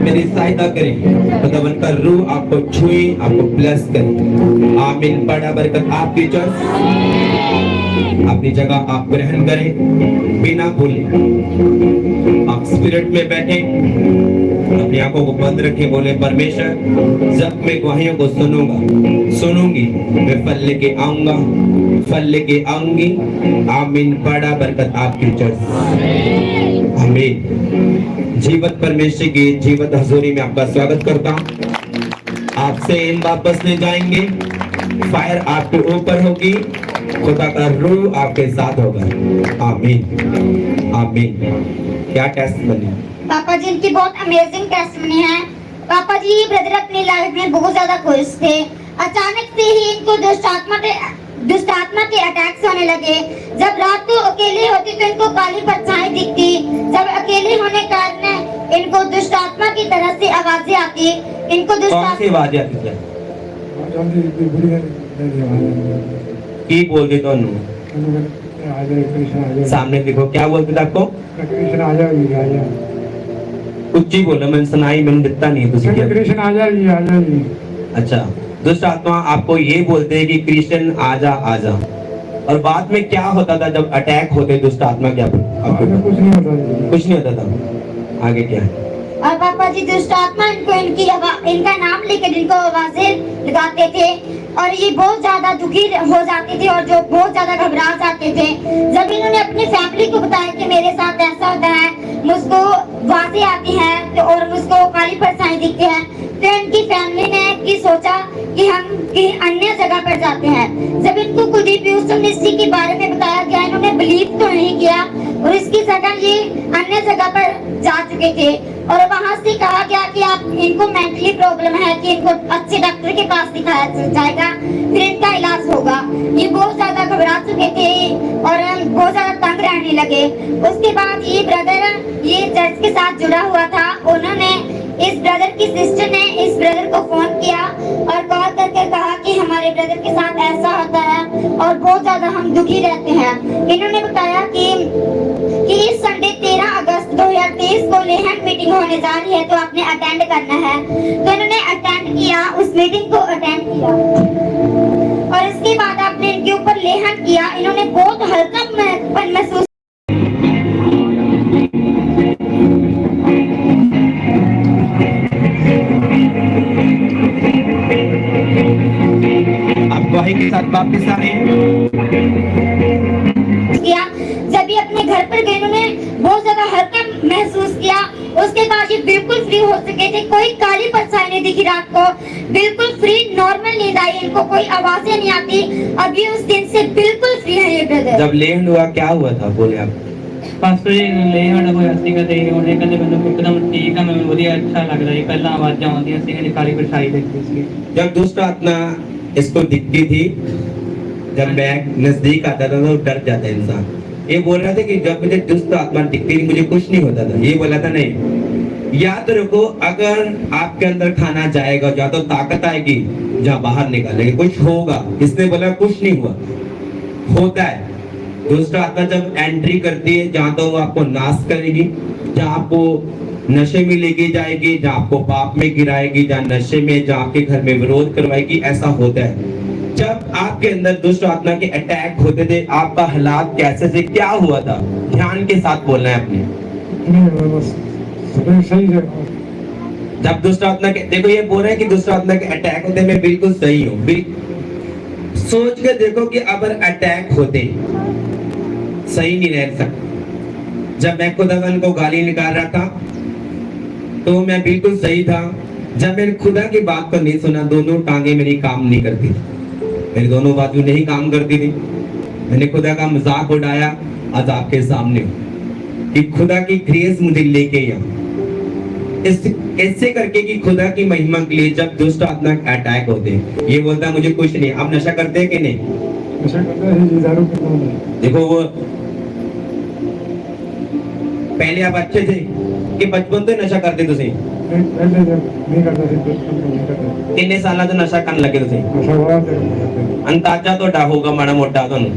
मेरी सहायता करें, खुदावन का रूह आपको छुए, आपको ब्लेस करे। आमीन। बड़ा बरकत आप टीचर्स अपनी जगह आप ग्रहण करें, बिना बोले आप स्पिरिट में बैठे, अपनी आंखों को बंद रखें, बोले परमेश्वर जब मैं गवाहियों को सुनूंगी मैं फल लेके आऊंगा, फल लेके आऊंगी। आमीन। बड़ा बरकत आप टीचर्स। आमीन। जीवत परमेश्वर की जीवत हजूरी में आपका स्वागत करता हूँ। आपसे इन वापस ले जाएंगे, फायर आपके ऊपर होगी, खुदा का रूह आपके साथ होगा। आमीन। आमीन। क्या टेस्टमनी पापा जी, इनकी बहुत अमेजिंग टेस्टमनी है। पापा जी, ये ब्रदर अपनी लाइफ में बहुत ज्यादा खुश थे। अचानक से ही इनको दुष्टात्मा के अटैक्स होने लगे। जब रात को अकेले होती तो इनको काली परछाई दिखती। जब अकेले होने के कारण इनको दुष्टात्मा की तरफ से आवाजें आती। इनको कौन सी आवाजें आती है? की बोलते दोनों सामने देखो, क्या बोलते थे आपको? कुछ ही बोला, मैंने सुनाई, मैंने दिखता नहीं है। कृष्ण आजा जी, आजा जी। अच्छा, दुष्ट आत्मा आपको ये बोलते हैं कि कृष्ण आजा आजा, और बाद में क्या होता था जब अटैक होते दुष्ट आत्मा? क्या आपको कुछ नहीं होता, कुछ नहीं होता था। आगे क्या है? और पापा जी, दुष्ट आत्मा इनको इनका नाम लेकर इनको आवाजें लगाते थे और ये बहुत ज्यादा दुखी हो जाते थे और जो बहुत ज्यादा घबरा जाते थे। जब इन्होंने अपनी फैमिली को बताया कि मेरे साथ ऐसा होता है, मुझको आवाजें आती हैं तो और मुझको काली परछाई दिखती है, तो इनकी फैमिली ने की सोचा कि हम कहीं अन्य जगह पर जाते हैं। जब इनको कुलदीप यूसुफ मिस्त्री के बारे में बताया गया, इन्होंने बिलीव तो नहीं किया और इसकी जगह ये अन्य जगह पर जा चुके थे और वहाँ से कहा गया कि आप इनको मेंटली प्रॉब्लम है कि इनको अच्छे डॉक्टर के पास दिखाया जाएगा, फिर इनका इलाज होगा। ये बहुत ज्यादा घबरा चुके थे और बहुत ज्यादा तंग रहने लगे। उसके बाद ये ब्रदर ये चर्च के साथ जुड़ा हुआ था, उन्होंने इस ब्रदर की सिस्टर ने इस ब्रदर को फोन किया और कॉल करके कहा कि हमारे ब्रदर के साथ ऐसा होता है और बहुत ज्यादा हम दुखी रहते हैं। इन्होंने बताया कि इस संडे 13 अगस्त 2023 को लेहन मीटिंग होने जा रही है, तो आपने अटेंड करना है। तो इन्होंने अटेंड किया, उस मीटिंग को अटेंड किया और इसके बाद आपने इनके ऊपर लेहन किया। इन्होंने बहुत हल्का महसूस गवाही के साथ वापस आए किया। जब ये अपने घर पर गए, उन्होंने बहुत ज्यादा हल्का महसूस किया। उसके बाद ये बिल्कुल फ्री हो चुके थे, कोई काली परछाई नहीं दिखी रात को, बिल्कुल फ्री नॉर्मल नींद आई, इनको कोई आवाजें नहीं आती। अभी उस दिन से बिल्कुल फ्री है ये ब्रदर। जब लेहन हुआ क्या हुआ था, बोले आप? पास लेहन होया सीगा ते ਉਹਨੇ ਕਹਿੰਦੇ ਮੈਨੂੰ ਇੱਕਦਮ ਠੀਕ ਆ, ਮੈਨੂੰ ਵਧੀਆ अच्छा लग रहा है। पहला आवाज़ां आਉਂਦੀਆਂ ਸੀ ਕਿ काली परछाई दिखती थी। जब दुष्ट आत्मा इसको दिखती थी, जब मैं नजदीक आता था तो डर जाता इंसान। ये बोल रहा था कि जब मुझे दुष्ट आत्मा दिखती थी मुझे कुछ नहीं होता था। ये बोला था नहीं, याद रखो अगर आपके अंदर खाना जाएगा या तो ताकत आएगी, जहाँ बाहर निकालेंगे कुछ होगा। इसने बोला कुछ नहीं हुआ, होता है। दुष्ट आत्मा जब एंट्री करती है जहाँ तो वो आपको नाश करेगी, जहाँ आपको नशे में लेके जाएगी, जहाँ आपको पाप में गिराएगी, जहाँ नशे में, जहाँ आपके घर में विरोध करवाएगी। ऐसा होता है। जब आपके अंदर दुष्ट आत्मा के अटैक होते थे, आपका हालात कैसे से क्या हुआ था? ध्यान के साथ बोलना है अपने। जब दुष्ट आत्मा के, देखो ये बोल रहे हैं कि दुष्ट आत्मा के अटैक होते, मैं बिल्कुल सही हूँ। सोच के देखो कि अगर अटैक होते सही नहीं रह सकता। जब मैं खुदावन को गाली निकाल रहा था तो मैं बिल्कुल सही था। जब मैंने खुदा की बात को नहीं सुना, दोनों टांगे मेरी काम नहीं करती थी, मेरी दोनों बाजू नहीं काम करती थी। मैंने खुदा का मजाक उड़ाया आज आपके सामने कि खुदा की ग्रेस मुझे लेके ऐसे करके कि खुदा की महिमा के लिए जब दुष्ट आत्मा अटैक होते, ये बोलता मुझे कुछ नहीं। आप नशा करते हैं कि नहीं? नशा करता है, दारू पीता हूं। देखो वो पहले आप अच्छे थे कि बचपन तो नशा करते तुसी? नहीं करता थे। किन्ने साल तो नशा करने लगे तुसी? अंदाजा तो डा होगा माड़ा मोटा तुहानू?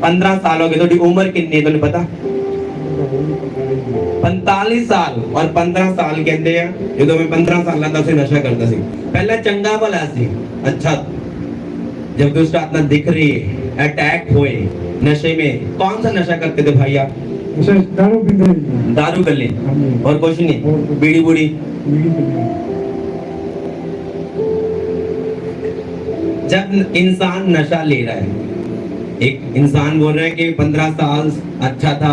15 साल हो गए। थोड़ी उम्र कितनी है तुहानू पता? है जी 45 ਸਾਲ ਔਰ 15 ਸਾਲ ਕਹਿੰਦੇ ਆ ਜਦੋਂ ਮੈਂ 15 ਸਾਲਾਂ ਦਾ ਸੀ ਨਸ਼ਾ ਕਰਦਾ ਸੀ ਪਹਿਲਾਂ ਚੰਗਾ ਭਲਾ ਸੀ अच्छा जब दुष्ट आत्मा दिख रही है अटैक हुए नशे में कौन सा नशा करते थे भाई आप नशा दारू पीते हैं जी दारू गले हाँ जी और कुछ और नहीं कुछ- बीड़ी बुड़ी बीड़ी पीते हैं जब इंसान नशा ले रहा है एक इंसान बोल रहा है कि 15 साल अच्छा था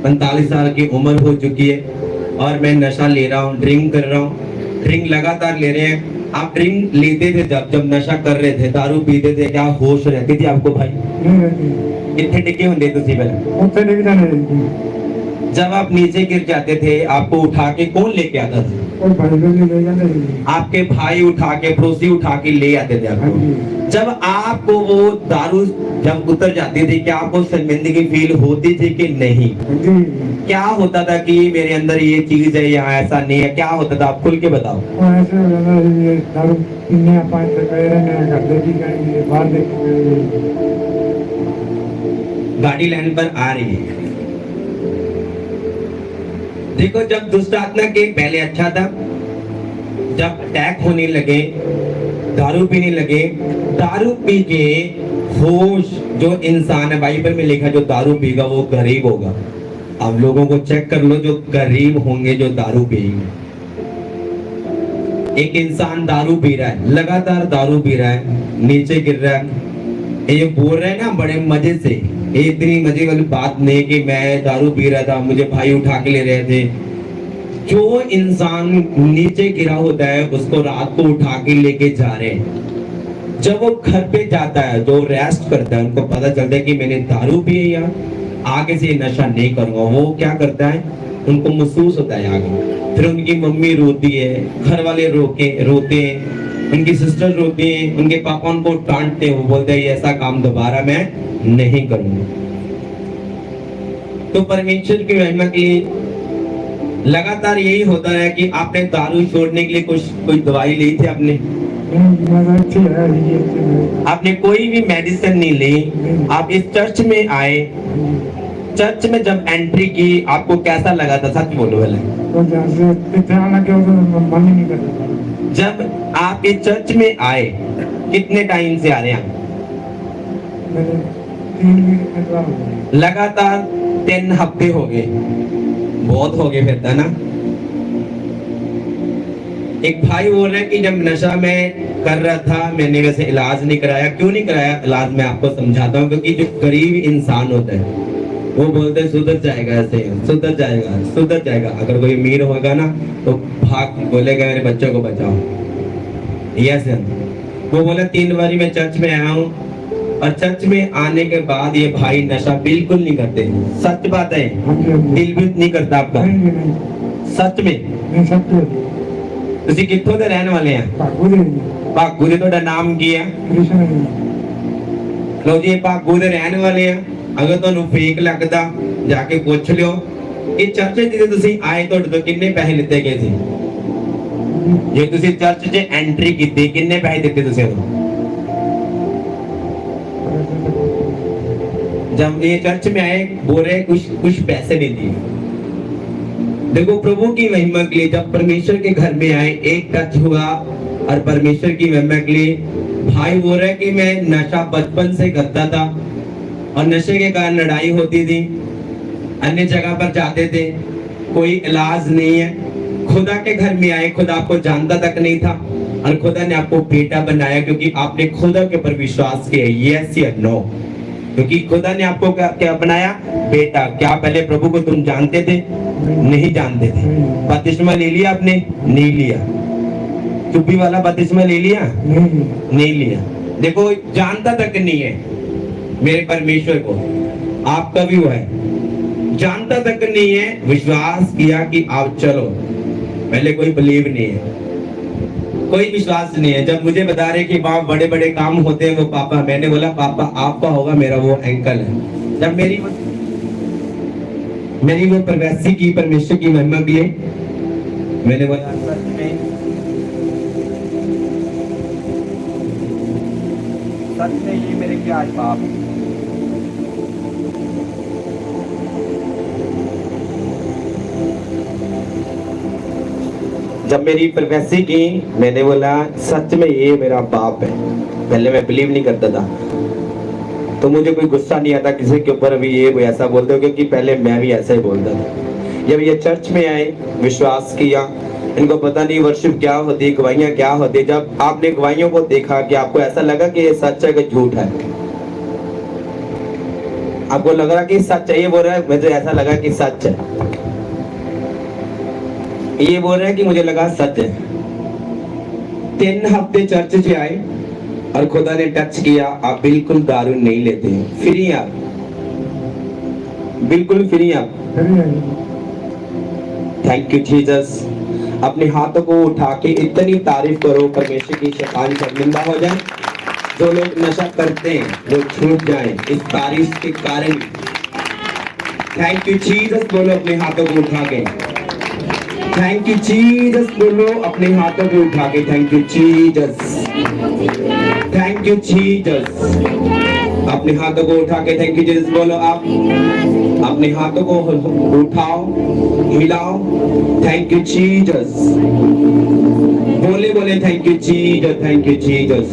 45 साल की उम्र हो चुकी है और मैं नशा ले रहा हूँ ड्रिंक कर रहा हूँ ड्रिंक लगातार ले रहे हैं आप ड्रिंक लेते थे जब नशा कर रहे थे दारू पीते थे क्या होश रहती थी आपको भाई नहीं रहती कितने टिके होंगे तुसी पहले उत्थे लेके जाने जी जब आप नीचे गिर जाते थे आपको उठा के कौन लेके आता था और भाई लोग ले जाते हैं जी आपके भाई उठा के पड़ोसी उठा के ले आते थे हाँ आपको जी जब आपको वो दारू जब उतर जाती थी क्या आपको शर्मिंदगी फील होती थी कि नहीं हाँ जी क्या होता था कि मेरे अंदर ये चीज है या ऐसा नहीं है क्या होता था आप खुल के बताओ और ऐसे हो जाता है ये दारू पीने पाँच तक गए रहने घर देखी करेंगे बाहर देखी गाड़ी लाइन पर आ रही है देखो जब दुष्ट आत्मा के पहले अच्छा था जब अटैक होने लगे दारू पीने लगे दारू पी के होश जो इंसान है बाइबल में लिखा जो दारू पीगा वो गरीब होगा आप लोगों को चेक कर लो जो गरीब होंगे जो दारू पिएंगे एक इंसान दारू पी रहा है लगातार दारू पी रहा है नीचे गिर रहा है ये बोल रहे हैं ना बड़े मजे से ये इतनी मजे वाली बात नहीं कि मैं दारू पी रहा था मुझे भाई उठा के ले रहे थे जो इंसान नीचे गिरा होता है उसको रात को उठा के लेके जा रहे हैं जब वो घर पे जाता है जो रेस्ट करता है उनको पता चलता है कि मैंने दारू पी है या आगे से ये नशा नहीं करूंगा वो क्या करता है उनको महसूस होता है आगे फिर उनकी मम्मी रोती है घर वाले रोते हैं उनकी सिस्टर रोती है उनके पापा उनको डांटते हैं वो बोलते हैं ऐसा काम दोबारा मैं नहीं करूंगा तो परमेश्वर की महिमा के लिए लगातार यही होता है कि आपने दारू छोड़ने के लिए कोई दवाई ली थी आपने अच्छी है ये अच्छी है आपने कोई भी मेडिसिन नहीं ली आप इस चर्च में आए चर्च में जब एंट्री की आपको कैसा लगा था सच बोलो पहले तो जहाँ से ध्यान लगे तो मन ही नहीं करता जब आप इस चर्च में आए कितने टाइम से आ रहे हैं मैंने 3 वीक में तो लगातार 3 हफ्ते हो गए बहुत हो गए फिर था ना एक भाई बोल रहे हैं कि जब नशा मैं कर रहा था मैंने वैसे इलाज नहीं कराया क्यों नहीं कराया इलाज मैं आपको समझाता हूँ क्योंकि जो गरीब इंसान होता है वो बोलते हैं सुधर जाएगा ऐसे सुधर जाएगा अगर कोई अमीर होगा ना तो भाग बोलेगा मेरे बच्चों को बचाओ यस वो बोला 3 बारी मैं चर्च में आया हूँ और चर्च में आने के बाद ये भाई नशा बिल्कुल नहीं करते सच बात है दिल भी नहीं करता आपका सच में नहीं सकते ਤੁਸੀਂ ਕਿੱਥੋਂ ਦੇ ਰਹਿਣ ਵਾਲੇ ਆ ਭਾਗੂ ਦੇ ਭਾਗੂ ਦੇ ਤੁਹਾਡਾ ਨਾਮ ਕੀ ਹੈ ਕ੍ਰਿਸ਼ਨ ਜੀ ਲਓ ਜੀ ਇਹ ਭਾਗੂ ਦੇ ਰਹਿਣ ਵਾਲੇ ਆ ਅਗਰ ਤੁਹਾਨੂੰ ਫੇਕ ਲੱਗਦਾ ਜਾ ਕੇ ਪੁੱਛ ਲਿਓ ਇਹ ਚਰਚ ਜਿਹਦੇ ਤੁਸੀਂ ਆਏ ਤੁਹਾਡੇ ਤੋਂ ਕਿੰਨੇ ਪੈਸੇ ਲਿੱਤੇ ਗਏ ਸੀ ਜੇ ਤੁਸੀਂ ਚਰਚ 'ਚ ਐਂਟਰੀ ਕੀਤੀ ਕਿੰਨੇ ਪੈਸੇ ਦਿੱਤੇ ਤੁਸੀਂ ਉਦੋਂ जब ये चर्च में आए बोल रहे कुछ पैसे नहीं दिए देखो प्रभु की महिमा के लिए जब परमेश्वर के घर में आए एक टच हुआ और परमेश्वर की महिमा के लिए भाई बोल रहे कि मैं नशा बचपन से करता था और नशे के कारण लड़ाई होती थी अन्य जगह पर जाते थे कोई इलाज नहीं है खुदा के घर में आए खुदा आपको जानता तक नहीं था और खुदा ने आपको बेटा बनाया क्योंकि आपने खुदा के ऊपर विश्वास किया यस या नो क्योंकि खुदा ने आपको क्या बनाया बेटा क्या पहले प्रभु को तुम जानते थे नहीं जानते थे बपतिस्मा ले लिया आपने नहीं लिया चुप्पी वाला बपतिस्मा ले लिया नहीं लिया देखो जानता तक नहीं है मेरे परमेश्वर को आपका भी हुआ है जानता तक नहीं है विश्वास किया कि आप चलो पहले कोई बिलीव नहीं है कोई विश्वास नहीं है जब मुझे बता रहे कि वहाँ बड़े बड़े काम होते हैं वो पापा मैंने बोला पापा आपका होगा मेरा वो एंकल है जब मेरी वो प्रवेशी की परमेश्वर की महिमा के लिए मैंने बोला सच में ये मेरे क्या आज पाप जब मेरी प्रोफेसी की, मैंने बोला सच में ये मेरा बाप है। पहले मैं बिलीव नहीं करता था, तो मुझे कोई गुस्सा नहीं आता किसी के ऊपर भी ये कोई ऐसा बोलते हो, क्योंकि पहले मैं भी ऐसा ही बोलता था। जब ये चर्च में आए, विश्वास किया, इनको पता नहीं वर्शिप क्या होती, गवाहियां क्या होती। जब आपने गवाहियों को देखा, कि आपको ऐसा लगा कि ये सच है कि झूठ है? आपको लग रहा कि सच है? ये बोल रहा है मुझे ऐसा लगा कि सच है। ये बोल रहे हैं कि मुझे लगा सच है। 3 हफ्ते चर्च से आए और खुदा ने टच किया, आप बिल्कुल दारू नहीं लेते हैं, फ्री आप, बिल्कुल फ्री आप। फिर यही थैंक यू जीसस। अपने हाथों को उठा के इतनी तारीफ करो, परमेश्वर की शैतान शर्मिंदा हो जाए। जो लोग नशा करते हैं वो छूट जाएं इस तारीफ के कारण। थैंक यू जीसस बोलो अपने हाथों को उठा के। थैंक यू जीसस बोलो अपने हाथों को उठा के। Thank you Jesus, thank you Jesus. अपने हाथों को उठा के थैंक यू जीसस बोलो। आप अपने हाथों को उठाओ, हिलाओ। थैंक यू जीसस, बोले बोले thank you Jesus, thank you Jesus.